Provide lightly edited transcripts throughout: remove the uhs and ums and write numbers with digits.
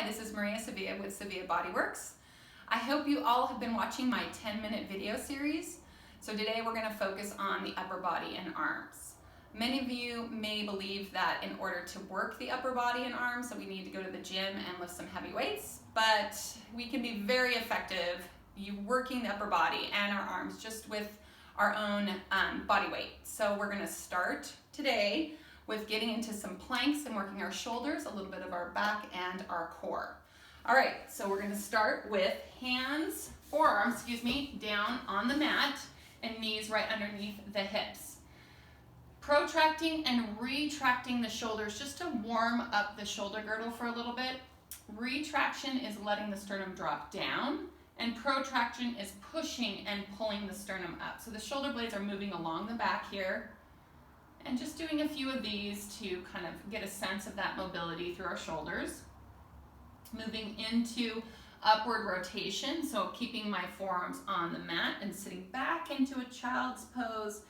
this is Maria Sevilla with Sevilla Bodyworks. I hope you all have been watching my 10-minute video series. So today we're going to focus on the upper body and arms. Many of you may believe that in order to work the upper body and arms that we need to go to the gym and lift some heavy weights, but we can be very effective working the upper body and our arms just with our own body weight. So we're going to start today with getting into some planks and working our shoulders, a little bit of our back and our core. All right, so we're going to start with forearms, down on the mat and knees right underneath the hips. Protracting and retracting the shoulders just to warm up the shoulder girdle for a little bit. Retraction is letting the sternum drop down, and protraction is pushing and pulling the sternum up. So the shoulder blades are moving along the back here, and just doing a few of these to kind of get a sense of that mobility through our shoulders. Moving into upward rotation, so keeping my forearms on the mat and sitting back into a child's pose,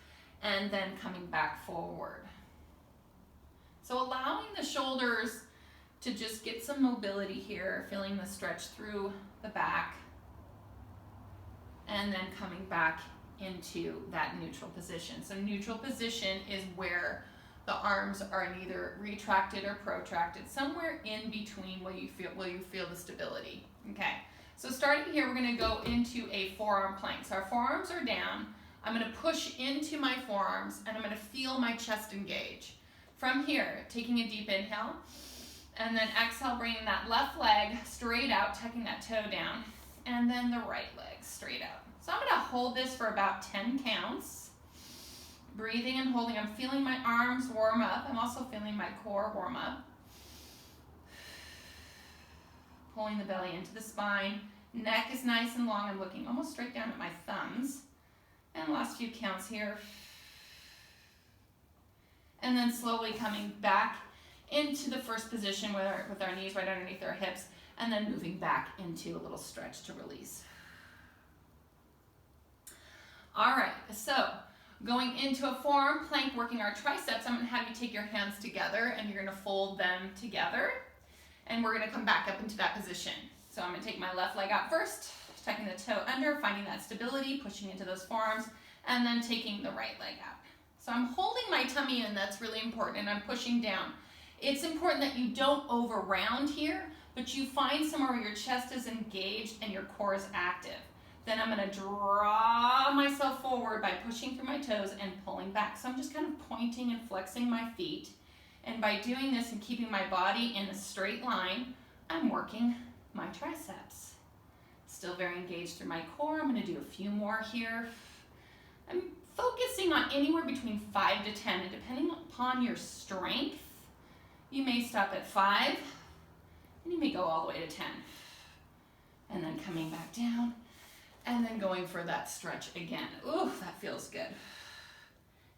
and then coming back forward. So allowing the shoulders to just get some mobility here, feeling the stretch through the back, and then coming back into that neutral position. So neutral position is where the arms are neither retracted or protracted, somewhere in between will you feel the stability. Okay, so starting here, we're gonna go into a forearm plank. So our forearms are down. I'm gonna push into my forearms and I'm gonna feel my chest engage. From here, taking a deep inhale, and then exhale, bringing that left leg straight out, tucking that toe down, and then the right leg straight out. So I'm gonna hold this for about 10 counts. Breathing and holding. I'm feeling my arms warm up. I'm also feeling my core warm up. Pulling the belly into the spine. Neck is nice and long. I'm looking almost straight down at my thumbs. And last few counts here. And then slowly coming back into the first position with our knees right underneath our hips, and then moving back into a little stretch to release. All right, so going into a forearm plank, working our triceps, I'm going to have you take your hands together and you're going to fold them together, and we're going to come back up into that position. So I'm going to take my left leg out first, tucking the toe under, finding that stability, pushing into those forearms, and then taking the right leg out. So I'm holding my tummy in, that's really important, and I'm pushing down. It's important that you don't over round here, but you find somewhere where your chest is engaged and your core is active. Then I'm going to draw myself forward by pushing through my toes and pulling back. So I'm just kind of pointing and flexing my feet. And by doing this and keeping my body in a straight line, I'm working my triceps. Still very engaged through my core. I'm going to do a few more here. I'm focusing on anywhere between 5 to 10, and depending upon your strength, you may stop at 5, and you may go all the way to 10. And then coming back down. And then going for that stretch again. Ooh, that feels good.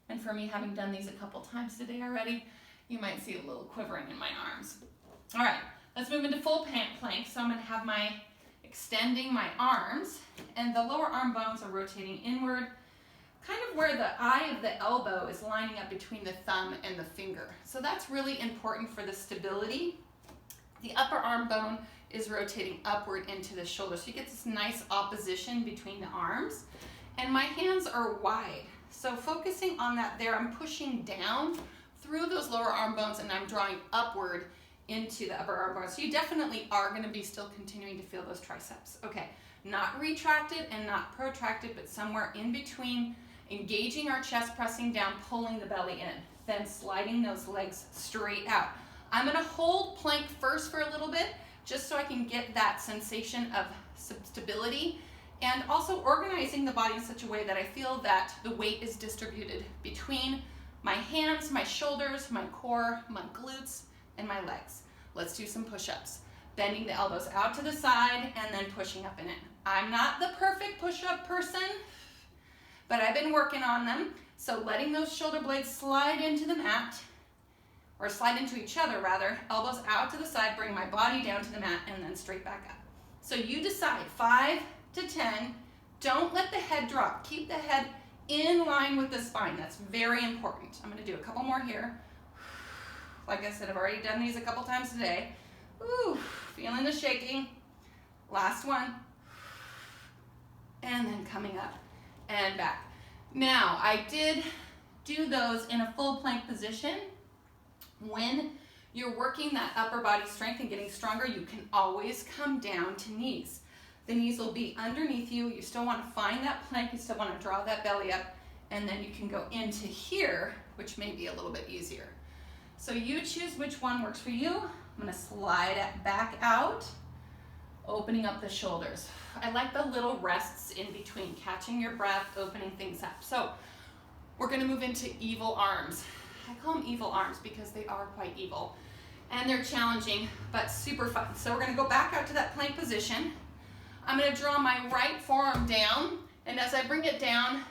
And for me, having done these a couple times today already, you might see a little quivering in my arms. All right, let's move into full plank. So I'm gonna have extending my arms, and the lower arm bones are rotating inward, kind of where the eye of the elbow is lining up between the thumb and the finger. So that's really important for the stability. The upper arm bone is rotating upward into the shoulder. So you get this nice opposition between the arms. And my hands are wide. So focusing on that there, I'm pushing down through those lower arm bones and I'm drawing upward into the upper arm bones. So you definitely are gonna be still continuing to feel those triceps. Okay, not retracted and not protracted, but somewhere in between, engaging our chest, pressing down, pulling the belly in, then sliding those legs straight out. I'm gonna hold plank first for a little bit, just so I can get that sensation of stability, and also organizing the body in such a way that I feel that the weight is distributed between my hands, my shoulders, my core, my glutes, and my legs. Let's do some push-ups. Bending the elbows out to the side and then pushing up and in. I'm not the perfect push-up person, but I've been working on them. So letting those shoulder blades slide into the mat, or slide into each other rather, elbows out to the side, bring my body down to the mat, and then straight back up. So you decide, 5 to 10, don't let the head drop. Keep the head in line with the spine. That's very important. I'm gonna do a couple more here. Like I said, I've already done these a couple times today. Ooh, feeling the shaking. Last one. And then coming up and back. Now, I did do those in a full plank position. When you're working that upper body strength and getting stronger, you can always come down to knees. The knees will be underneath you. You still want to find that plank. You still want to draw that belly up. And then you can go into here, which may be a little bit easier. So you choose which one works for you. I'm going to slide it back out, opening up the shoulders. I like the little rests in between, catching your breath, opening things up. So we're going to move into evil arms. I call them evil arms because they are quite evil. And they're challenging, but super fun. So we're going to go back out to that plank position. I'm going to draw my right forearm down, and as I bring it down,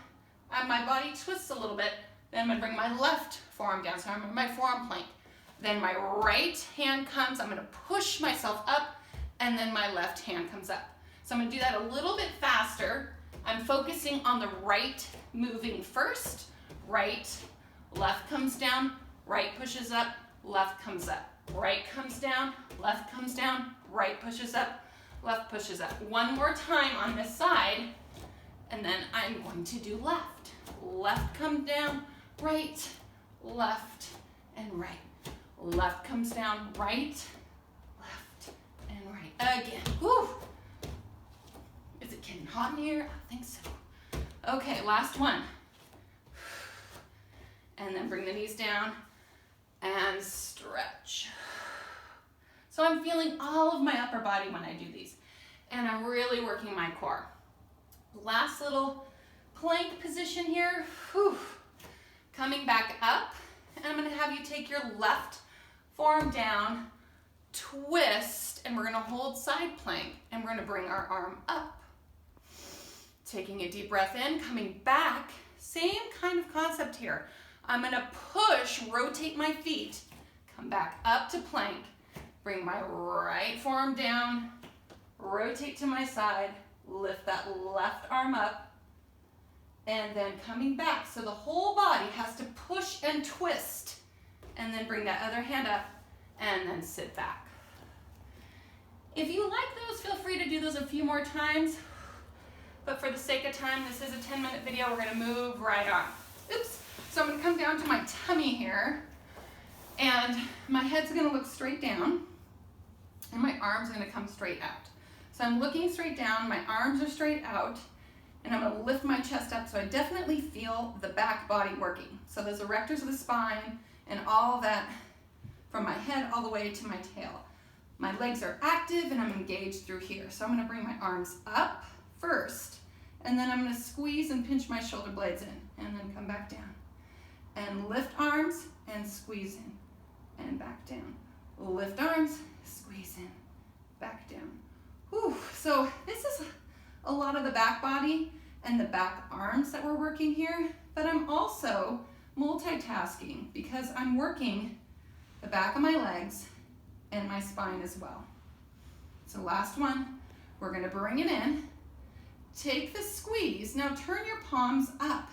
my body twists a little bit. Then I'm going to bring my left forearm down, so I'm in my forearm plank. Then my right hand comes, I'm going to push myself up, and then my left hand comes up. So I'm going to do that a little bit faster. I'm focusing on the right moving first. Right, left comes down, right pushes up, left comes up. Right comes down, left comes down, right pushes up, left pushes up. One more time on this side, and then I'm going to do left. Left comes down, right, left, and right. Left comes down, right, left, and right. Again. Whew. Is it getting hot in here? I think so. Okay, last one. And then bring the knees down and stretch. So I'm feeling all of my upper body when I do these. And I'm really working my core. Last little plank position here. Whew. Coming back up. And I'm going to have you take your left forearm down, twist, and we're going to hold side plank. And we're going to bring our arm up. Taking a deep breath in, coming back. Same kind of concept here. I'm going to push, rotate my feet, come back up to plank, bring my right forearm down, rotate to my side, lift that left arm up, and then coming back. So the whole body has to push and twist, and then bring that other hand up, and then sit back. If you like those, feel free to do those a few more times, but for the sake of time, this is a 10-minute video. We're going to move right on. Oops. So I'm going to come down to my tummy here, and my head's going to look straight down, and my arms are going to come straight out. So I'm looking straight down, my arms are straight out, and I'm going to lift my chest up so I definitely feel the back body working. So those erectors of the spine and all that from my head all the way to my tail. My legs are active and I'm engaged through here. So I'm going to bring my arms up first, and then I'm going to squeeze and pinch my shoulder blades in, and then come back down. And lift arms and squeeze in and back down. Lift arms, squeeze in, back down. Whew. So this is a lot of the back body and the back arms that we're working here, but I'm also multitasking because I'm working the back of my legs and my spine as well. So last one, we're going to bring it in. Take the squeeze. Now turn your palms up.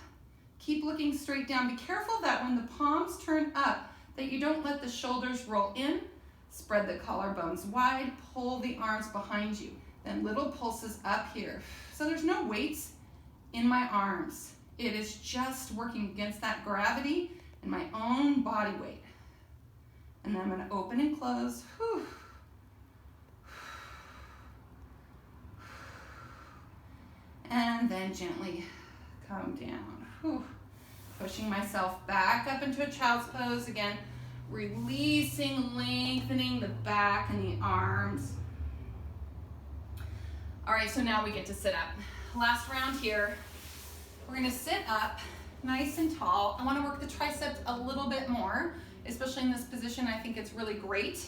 Keep looking straight down. Be careful that when the palms turn up, that you don't let the shoulders roll in. Spread the collarbones wide. Pull the arms behind you. Then little pulses up here. So there's no weights in my arms. It is just working against that gravity and my own body weight. And then I'm going to open and close. Whew. And then gently come down. Whew. Pushing myself back up into a child's pose again. Releasing, lengthening the back and the arms. All right, so now we get to sit up. Last round here. We're going to sit up nice and tall. I want to work the triceps a little bit more, especially in this position. I think it's really great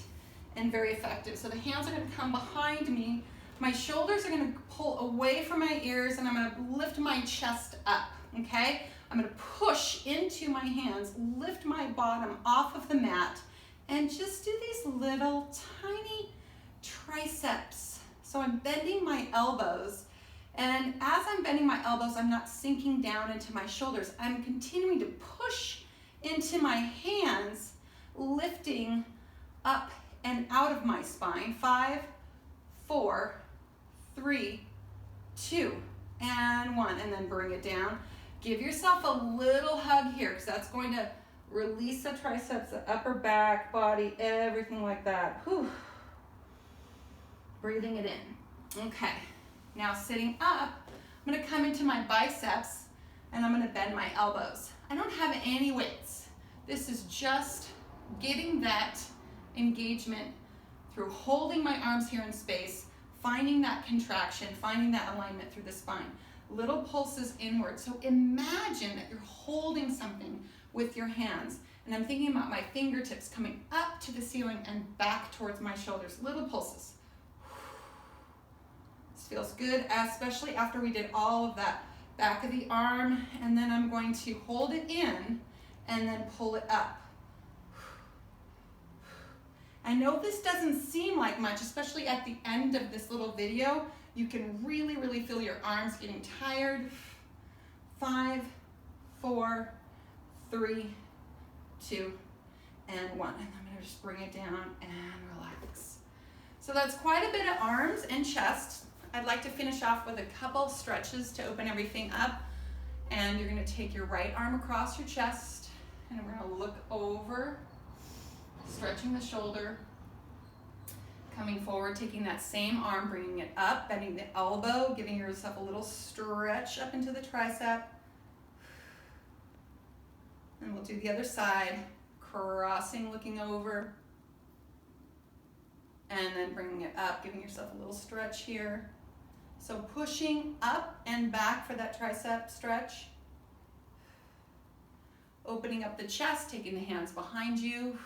and very effective. So the hands are going to come behind me. My shoulders are going to pull away from my ears, and I'm going to lift my chest up, okay? I'm going to push into my hands, lift my bottom off of the mat, and just do these little tiny triceps. So I'm bending my elbows, and as I'm bending my elbows, I'm not sinking down into my shoulders. I'm continuing to push into my hands, lifting up and out of my spine. 5, 4, 3, 2, and 1. And then bring it down. Give yourself a little hug here because that's going to release the triceps, the upper back, body, everything like that. Whew. Breathing it in. Okay, now sitting up, I'm gonna come into my biceps and I'm gonna bend my elbows. I don't have any weights. This is just getting that engagement through holding my arms here in space, finding that contraction, finding that alignment through the spine. Little pulses inward. So imagine that you're holding something with your hands. And I'm thinking about my fingertips coming up to the ceiling and back towards my shoulders. Little pulses. This feels good, especially after we did all of that back of the arm. And then I'm going to hold it in and then pull it up. I know this doesn't seem like much, especially at the end of this little video. You can really, really feel your arms getting tired. 5, 4, 3, 2, and 1. And I'm gonna just bring it down and relax. So that's quite a bit of arms and chest. I'd like to finish off with a couple stretches to open everything up. And you're gonna take your right arm across your chest and we're gonna look over, stretching the shoulder. Coming forward, taking that same arm, bringing it up, bending the elbow, giving yourself a little stretch up into the tricep. And we'll do the other side, crossing, looking over. And then bringing it up, giving yourself a little stretch here. So pushing up and back for that tricep stretch. Opening up the chest, taking the hands behind you.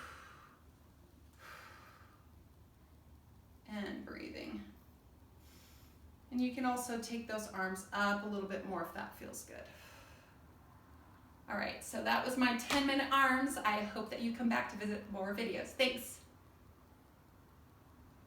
And breathing. And you can also take those arms up a little bit more if that feels good. All right, so that was my 10-minute arms. I hope that you come back to visit more videos. Thanks.